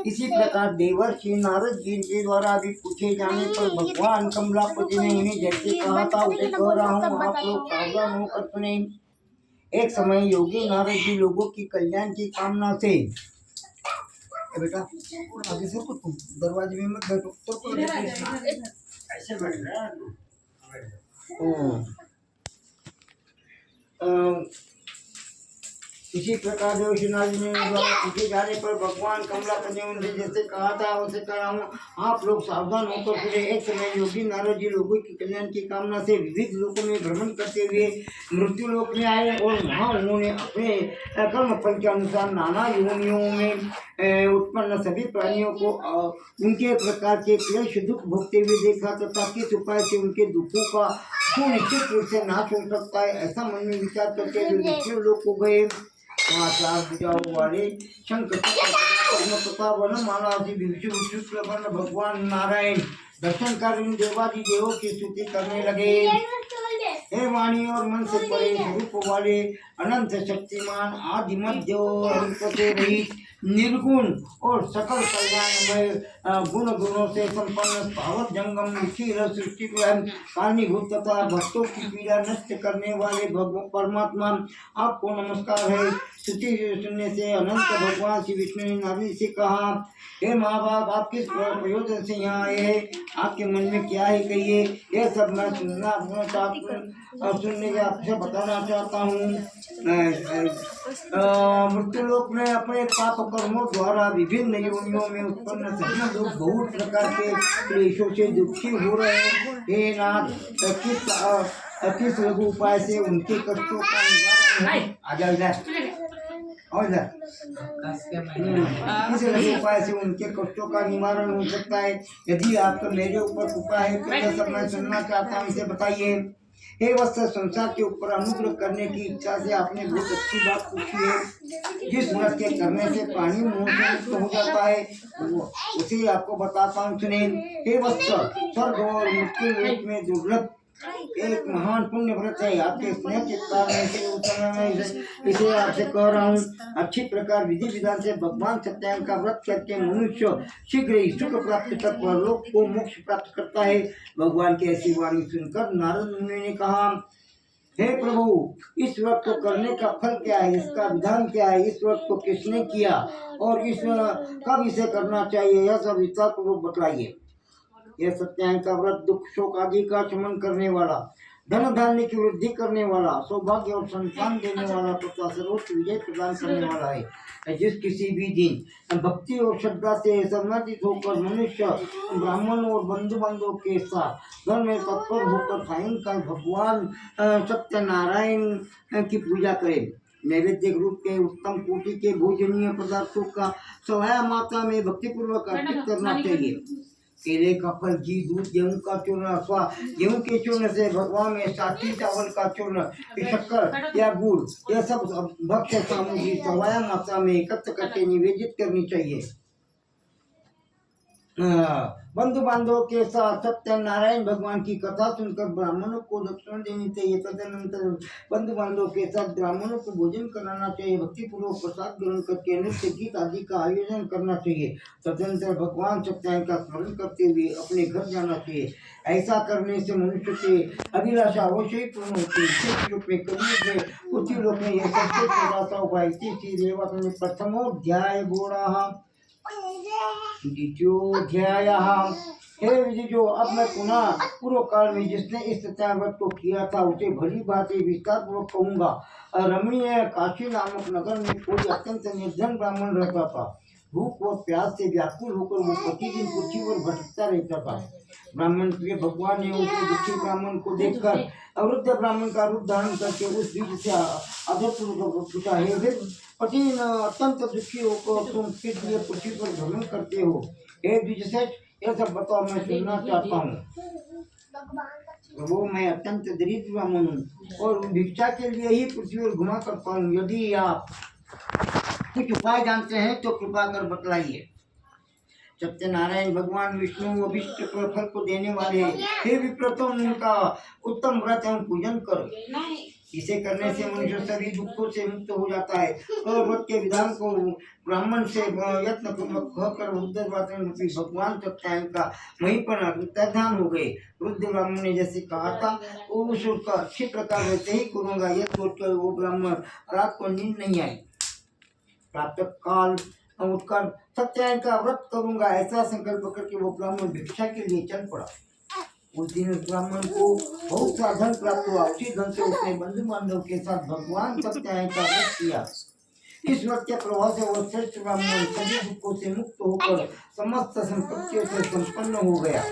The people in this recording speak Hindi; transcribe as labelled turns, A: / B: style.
A: इसी प्रकार देवर्षि नारद जी के द्वारा भी पूछे जाने पर भगवान कमलापति ने उन्हें जैसे कहा था उसे कह रहा हूँ, आप लोग सावधान होकर सुने। एक समय योगी नारद जी लोगों की कल्याण की कामना से बेटा आगे से तुम दरवाजे में मत बैठो तो ऐसे बैठ रहा है। इसी प्रकार देवश्रीनाथ जी ने द्वारा पूछे जाने पर भगवान कमलापति ने उनसे जैसे कहा था उसे कहा हूँ, आप लोग सावधान होकर सुने। एक समय योगी नारद जी लोगों की कल्याण की कामना से विविध लोकों में भ्रमण करते हुए मृत्यु लोक में आए और वहाँ उन्होंने अपने कर्म फल के अनुसार नाना योनियों में उत्पन्न सभी प्राणियों को उनके प्रकार के क्लेश दुख भोगते हुए देखा तथा किस उपाय से उनके दुखों का सुनिश्चित रूप से नाश हो सकता है, ऐसा मन में विचार करके जो मृत्यु लोक को गए वाले शंकर भगवान नारायण दर्शन कर इन देवादि देवों की स्तुति करने लगे। हे वाणी और मन से परे स्वरूप वाले अनंत शक्तिमान आदि मध्य और से रहित निर्गुण और सकल कल्याणमय गुण गुणों से संपन्न पावन जंगम क्षीर सृष्टि कारणीभूत तथा भक्तों की पीड़ा नष्ट करने वाले परमात्मा आपको नमस्कार है। स्तुति सुनने से अनंत भगवान श्री विष्णु ने नारद से कहा, हे माँ बाप आप किस प्रयोजन से यहाँ आए हैं, आपके मन में क्या है कहिए, यह सब मैं सुनने के आपसे बताना चाहता हूँ। मृत्युलोक में अपने पाप कर्मों द्वारा विभिन्न योनियों में उत्पन्न सभी लोग बहुत प्रकार के क्लेशों से दुखी हो रहे हैं। हे नाथ किस लघु उपाय से उनके कष्टों का निवारण है? आजा किस लघु उपाय से उनके कष्टों का निवारण हो सकता है? यदि आपका मेरे ऊपर कृपा है तो यह सब मैं सुनना चाहता हूँ, इसे बताइए। हे वत्स, संसार के ऊपर अनुग्रह करने की इच्छा से आपने बहुत अच्छी बात पूछी है। जिस व्रत के करने से प्राणी मोह से मुक्त हो जाता है उसे आपको बताता हूँ, सुने। हे वत्स, स्वर्ग और मृत्यु लोक में दुर्लभ एक महान पुण्य व्रत है। आपके स्नेह के कारण इसे आपसे कह रहा हूँ। अच्छी प्रकार विधि विधान से भगवान सत्यायन का व्रत करके मनुष्य शीघ्र ही सुख प्राप्त कर परलोक को मोक्ष प्राप्त करता है। भगवान की ऐसी वाणी सुनकर नारद मुनि ने कहा, हे प्रभु, इस व्रत को करने का फल क्या है, इसका विधान क्या है, इस व्रत को किसने किया और कब इसे करना चाहिए, यह सब विस्तार पूर्वक बतलाइए। यह सत्यायन का व्रत दुख शोक आदि का शमन करने वाला, धन धान्य की वृद्धि करने वाला, सौभाग्य और संतान देने वाला तथा सर्वोच्च विजय प्रदान करने वाला है। जिस किसी भी दिन भक्ति और श्रद्धा से समर्पित होकर मनुष्य ब्राह्मण और बंधु बांधवों के साथ घर में तत्पर होकर सायंकाल भगवान सत्यनारायण की पूजा करे। नैवेद्य रूप के उत्तम कोटि के भोजनीय पदार्थों का सवाया मात्रा में भक्तिपूर्वक अर्पित करना चाहिए। केले का फल, घी, दूध, गेहूं का चूर्ण अथवा गेहूं के चूर्ण से भगवान में साथी चावल का चूर्ण, शक्कर या गुड़, यह सब भक्ष्य सामग्री सवाया मात्रा में एकत्र करके निवेदित करनी चाहिए। बंधु बांधवों के साथ सत्यनारायण भगवान की कथा सुनकर ब्राह्मणों को दक्षिणा देनी चाहिए। तदनंतर बंधु बांधवों के साथ ब्राह्मणों को भोजन कराना चाहिए। भक्ति पूर्वक प्रसाद ग्रहण करके नृत्य गीत आदि का आयोजन करना चाहिए। तदनंतर भगवान सत्यायन का स्मरण करते हुए अपने घर जाना चाहिए। ऐसा करने से मनुष्य के अभिलाषा अवश्य ही पूर्ण होती है। पृथ्वी लोक में यह सबसे छोटा उपाय प्रथमोध्याय बोड़ा द्वितीयोध्याय। हे विजिजो, अब मैं पुनः पूर्व काल में जिसने इस सत्यायन व्रत को किया था उसे भली भांति विस्तार पूर्वक कहूँगा। रमणीय काशी नामक नगर में कोई अत्यंत निर्धन ब्राह्मण रहता था। भूख व प्यास से व्याकुल होकर वो प्रतिदिन पृथ्वी पर भटकता रहता था। ब्राह्मण प्रिय भगवान ने उस दुखी ब्राह्मण को देखकर अवृद्ध ब्राह्मण का रूप धारण करके उस बीच से आदरपूर्वक पूछा, हे प्रतिदिन अत्यंत दुखी होकर तुम किस लिए पृथ्वी पर भ्रमण करते हो? हे द्विजश्रेष्ठ, यह सब बताओ, मैं सुनना चाहता हूँ। प्रभु, मैं अत्यंत दरिद्र ब्राह्मण हूँ और भिक्षा के लिए ही पृथ्वी पर घुमा करता हूँ। यदि आप कुछ उपाय जानते हैं तो कृपा कर बतलाइए। सत्यनारायण भगवान विष्णु अभिष्ट फल को देने वाले, हे विप्रतम, उनका उत्तम व्रत एवं पूजन करो। इसे करने से मनुष्य सभी दुखों से मुक्त हो जाता है और व्रत के विधान को ब्राह्मण से यत्न पूर्वक कहकर भगवान सत्यायन का वहीं पर अंतर्धान हो गए। वृद्ध ब्राह्मण ने जैसे कहा था उस उसका अच्छी प्रकार वैसे ही करूंगा, यह सोचकर वो ब्राह्मण रात को नींद नहीं आई। प्रातः काल उठकर सत्यायन का व्रत करूंगा ऐसा संकल्प करके वो ब्राह्मण भिक्षा के लिए चल पड़ा। उस दिन उस ब्राह्मण को बहुत सा धन प्राप्त हुआ। उसी धन से उसने बंधु बांधव के साथ भगवान सत्यायन का व्रत किया। इस व्रत के प्रभाव से वो श्रेष्ठ ब्राह्मण सभी दुखों से मुक्त होकर समस्त संपत्तियों से संपन्न हो गया।